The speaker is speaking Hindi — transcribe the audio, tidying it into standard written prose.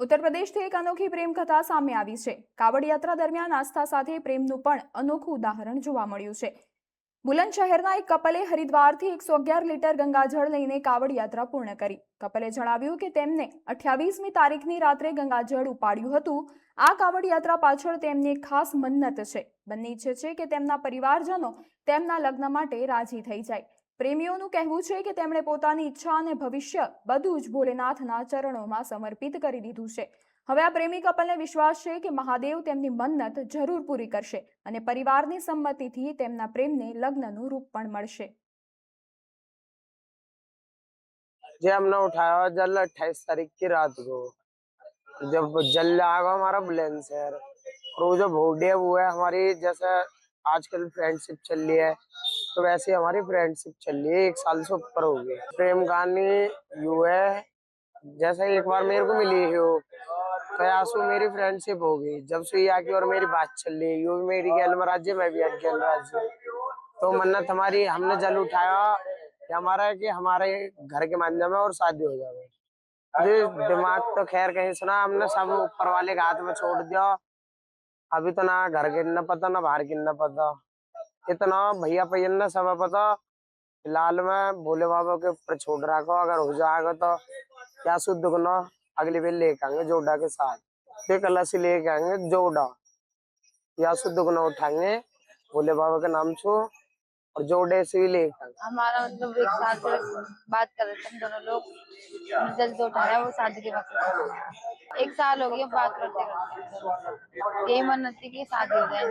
ઉત્તર પ્રદેશથી એક અનોખી પ્રેમ કથા સામે આવી છે। કાવડ યાત્રા દરમિયાન આસ્થા સાથે પ્રેમનું પણ અનોખું ઉદાહરણ જોવા મળ્યું છે। બુલંદ શહેરના એક કપલે હરિદ્વારથી 111 લીટર ગંગાજળ લઈને કાવડ યાત્રા પૂર્ણ કરી। કપલે જણાવ્યું કે તેમને 28મી તારીખની રાત્રે ગંગાજળ ઉપાડ્યું હતું। આ કાવડ યાત્રા પાછળ તેમની એક ખાસ મન્નત છે। બંને ઈચ્છે છે કે તેમના પરિવારજનો તેમના લગ્ન માટે રાજી થઈ જાય। પ્રેમીઓનું કહેવું છે કે તેમણે પોતાની ઈચ્છા અને ભવિષ્ય બધું જ ભોલેનાથના ચરણોમાં સમર્પિત કરી દીધું છે। હવે આ પ્રેમી કપલને વિશ્વાસ છે કે મહાદેવ તેમની મન્નત જરૂર પૂરી કરશે અને પરિવારની સંમતિથી તેમના પ્રેમને લગ્નનું રૂપ પણ મળશે। जी हमने उठाया जल 28 तारीख की रात को। जब जल आएगा हमारा बुलंदशहर और वो जो भोडे वो है हमारी, जैसे आजकल फ्रेंडशिप चल रही है तो वैसे हमारी फ्रेंडशिप चल रही है, 1 साल से ऊपर हो गई। प्रेम कहानी यू है, जैसे एक बार मेरे को मिली है वो, तो आंसू मेरी फ्रेंडशिप हो गई। जब से आके और मेरी बात चल रही है, यू भी मेरी गैल में राज्य, मैं भी गैल राज्य। तो मन्नत हमारी, हमने जल उठाया कि हमारा है कि हमारे घर के माध्यम में और शादी हो जाए। जी दिमाग तो खैर कहीं सुना, हमने सब ऊपर वाले के हाथ में छोड़ दिया। अभी तो ना घर के न पता ना बाहर की न पता, इतना भैया भैया ने सब पता। फिलहाल में भोले बाबा के ऊपर छोड़ रखा, अगर हो जाएगा तो क्या शुद्ध गुना अगले बेर लेके आएंगे जोड़ा के साथ। ये कलश लेके आएंगे जोड़ा, या शुद्ध गुना उठाएंगे भोले बाबा के नाम से और जोड़े से ही लेके आएंगे। हमारा मतलब 1 साल से बात कर रहे थे हम दोनों लोग। हमने जल्द उठाया वो शादी के वक्त। 1 साल हो गया बात करते करते। यही मन्नत थी कि शादी हो जाए।